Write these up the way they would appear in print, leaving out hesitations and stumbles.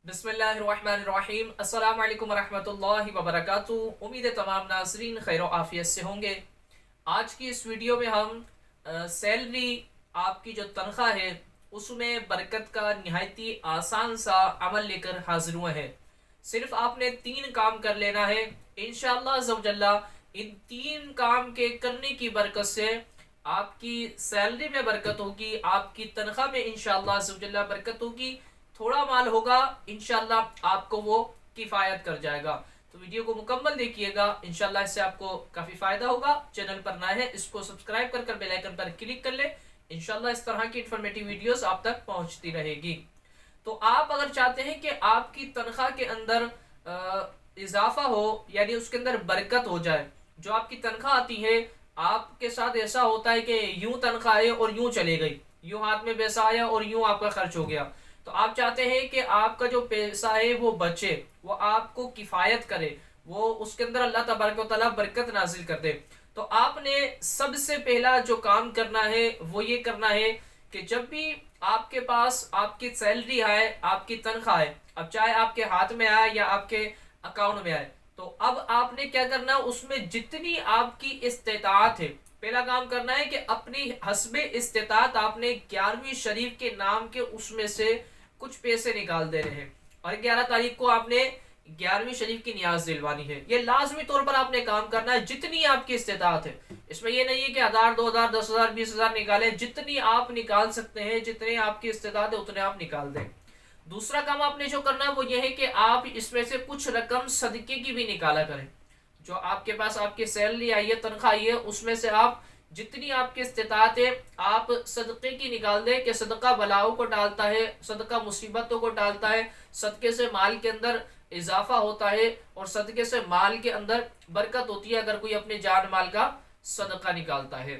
बिस्मिल्लाहिर्रहमानिर्रहीम। अस्सलाम वालेकुम वरहमतुल्लाहि वबरकातुहू। उम्मीद है तमाम नाज़रीन खैर आफियत से होंगे। आज की इस वीडियो में हम सैलरी, आपकी जो तनख्वाह है उसमें बरकत का निहायती आसान सा अमल लेकर हाजिर हुए हैं। सिर्फ आपने 3 काम कर लेना है। इंशाअल्लाह ज़वजल्ला इन 3 काम के करने की बरकत से आपकी सैलरी में बरकत होगी, आपकी तनख्वाह में इंशाअल्लाह ज़वजल्ला बरकत होगी। थोड़ा माल होगा, इंशाअल्लाह आपको वो किफ़ायत कर जाएगा। तो वीडियो को मुकम्मल देखिएगा, इंशाअल्लाह इससे आपको काफ़ी फ़ायदा होगा। चैनल पर नए हैं, इसको सब्सक्राइब कर बेल आइकन पर क्लिक कर ले। इंशाअल्लाह इस तरह की इन्फॉर्मेटिव वीडियोस आप तक पहुंचती रहेगी। तो आप अगर चाहते हैं कि आपकी तनख्वाह के अंदर इजाफा हो, यानी उसके अंदर बरकत हो जाए, जो आपकी तनख्वाह आती है, आपके साथ ऐसा होता है कि यूं तनख्वाह आई और यूं चली गई, यूं हाथ में पैसा आया और यूं आपका खर्च हो गया। तो आप चाहते हैं कि आपका जो पैसा है वो बचे, वो आपको किफ़ायत करे, वो उसके अंदर अल्लाह तबारक व तआला बरकत नाजिल कर दे। तो आपने सबसे पहला जो काम करना है वो ये करना है कि जब भी आपके पास आपकी सैलरी आए, आपकी तनख्वाह आए, अब चाहे आपके हाथ में आए या आपके अकाउंट में आए, तो अब आपने क्या करना, उसमें जितनी आपकी इस्तेताअत है, पहला काम करना है कि अपनी हस्बे इस्तेताअत आपने 11वीं शरीफ के नाम के उसमें से कुछ पैसे निकाल देने हैं। और 11 तारीख को आपने 11वीं शरीफ की नियाज दिलवानी है। ये लाजमी तौर पर आपने काम करना है, जितनी आपकी इस्तेताअत है। इसमें ये नहीं है कि 1000, 2000, 10,000, 20,000 निकाले, जितनी आप निकाल सकते हैं, जितने आपकी इस्तेताअत है उतने आप निकाल दें। दूसरा काम आपने जो करना है वो ये है कि आप इसमें से कुछ रकम सदके की भी निकाला करें। जो आपके पास आपकी सैलरी आई है, तनख्वाह आई है, उसमें से आप जितनी आपकी इस्तेताअत है आप सदक़े की निकाल दें। कि सदका बलाओं को टालता है, सदका मुसीबतों को टालता है, सदके से माल के अंदर इजाफा होता है और सदके से माल के अंदर बरकत होती है अगर कोई अपने जान माल का सदका निकालता है।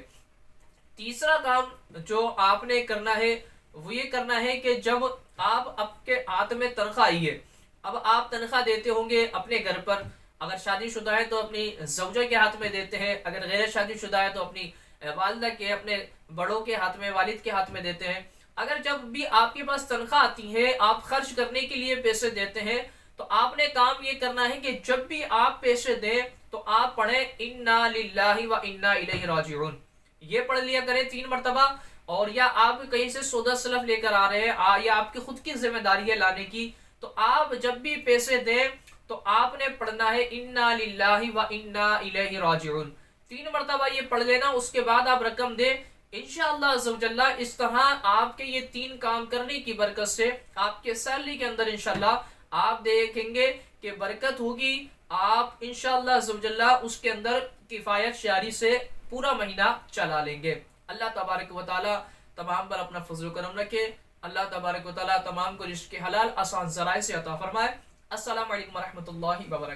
तीसरा काम जो आपने करना है वो ये करना है कि जब आप आपके हाथ में तनख्वाह आई है, अब आप तनख्वाह देते होंगे अपने घर पर, अगर शादीशुदा है तो अपनी ज़ौजा के हाथ में देते हैं, अगर गैर शादीशुदा है तो अपनी वालिदा के, अपने बड़ों के हाथ में, वालिद के हाथ में देते हैं। अगर जब भी आपके पास तनख्वाह आती है, आप खर्च करने के लिए पैसे देते हैं, तो आपने काम ये करना है कि जब भी आप पैसे दें तो आप पढ़ें इन्ना लिल्लाहि व इन्ना इलैहि राजिऊन। ये पढ़ लिया करें 3 मरतबा। और या आप कहीं से सौदा सलफ लेकर आ रहे हैं या आपकी खुद की जिम्मेदारी है लाने की, तो आप जब भी पैसे दें तो आपने पढ़ना है इन्ना लिल्लाहि व इन्ना इलैहि राजिऊन। 3 मरतबा ये पढ़ लेना, उसके बाद आप रकम दे। इंशाअल्लाह अज़्ज़वजल्ला इस तरह आपके ये 3 काम करने की बरकत से आपके सैलरी के अंदर इंशाअल्लाह आप देखेंगे कि बरकत होगी। आप इंशाअल्लाह अज़्ज़वजल्ला उसके अंदर किफ़ायत शारी से पूरा महीना चला लेंगे। अल्लाह तबारक व तआला तमाम पर अपना फज़ल करम रखे। अल्लाह तबारक व तआला तमाम को रिज़्क़ हलाल आसान ज़राए से अता फरमाए। अस्सलामु अलैकुम व रहमतुल्लाहि व बरकातहू।